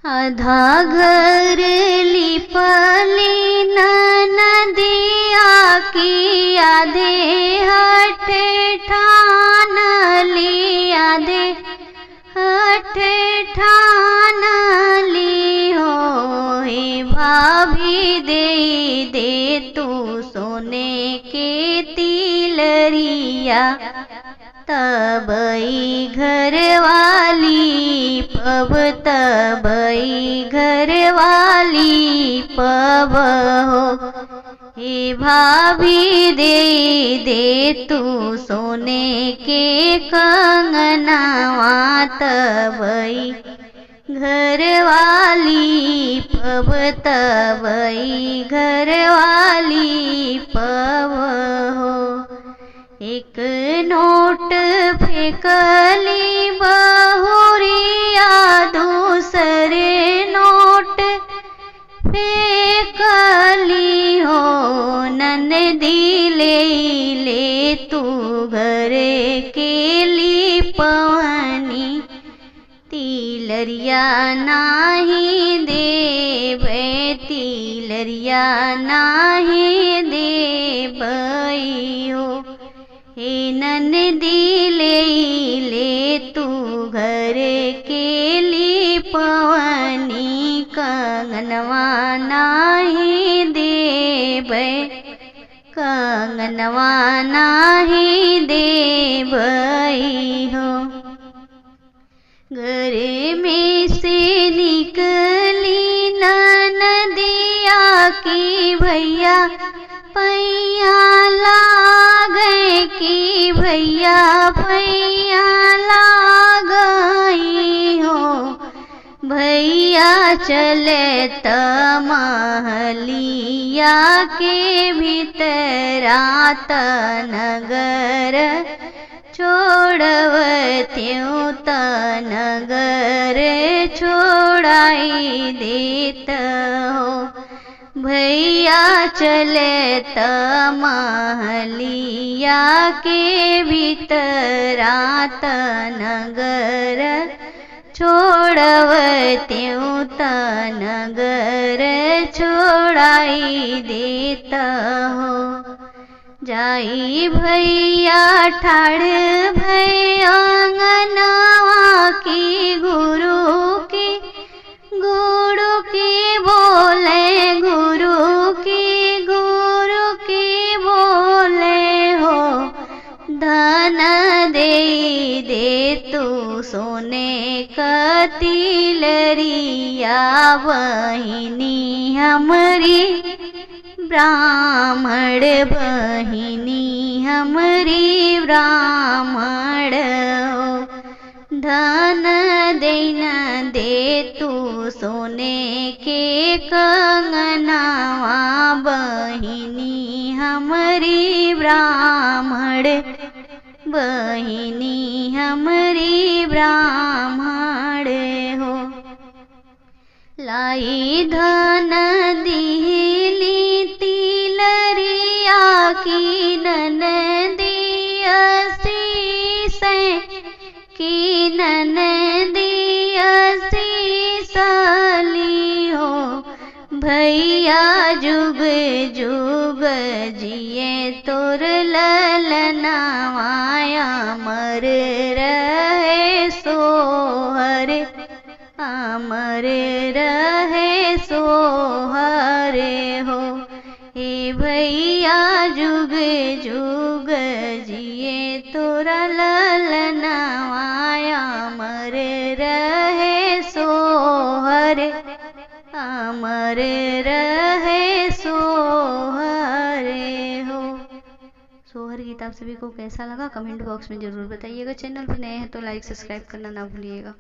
आधा घर लिपली नदिया की आधे हठ ठान ली, आधे हठ ठान ली हो। हे भाभी दे दे तू सोने के तिलरिया, तबई घरवाली पब, तबई घरवाली पब हो। हे भाभी दे दे तू सोने के कंगनवा, तबई घरवाली पब, तबई घरवाली पब हो। एक नोट फेंकली बहुरिया, दूसरे नोट फेंकली हो। ननदी ले ले तू घर के लिपवनी, तिलरिया नाही देबै, तिलरिया नाही देबै हो। हे ननदी ले ले तू घर के लिपवनी, कंगनवा नाही देबै, कंगनवा नाही देबै हो। घर में से निकली नदिया की भैया पैया लागे, की भैया पैया लागई हो। भैया चले त महलिया के भीतरा, त नगर छोड़वत्यूं, त नगर छोड़ाई देत हो। भैया चले त महलिया के भीतरा, त नगर छोड़वत्यूं, त नगर छोड़ाई देत हो। जाई भैया ठाड़ भई आंगनवा की, गुरु की बोले, गुरु की बोले हो। धन दे दे तू सोने का तिलरिया, बहिनी हमरी ब्राह्मण, बहिनी हमरी ब्राह्मण हो। धन देना दे तू सोने के कंगनवा, बहिनी हमरी ब्राह्मण, बहिनी हमरी ब्राह्मण हो। लाई धन दिली तिलरिया की ननदिया से, की ननदिया सली हो। भैया जुग जुग जिए तोर ललनावाया, अमर रहे सोहर, अमर रहे सोहर हो। हे भैया जुग जुग जिए तोरा ललनावाया, अमर रहे सोहर, अमर रहे सोहर हो। सोहर गीत आप सभी को कैसा लगा कमेंट बॉक्स में ज़रूर बताइएगा। चैनल पर नए हैं तो लाइक सब्सक्राइब करना ना भूलिएगा।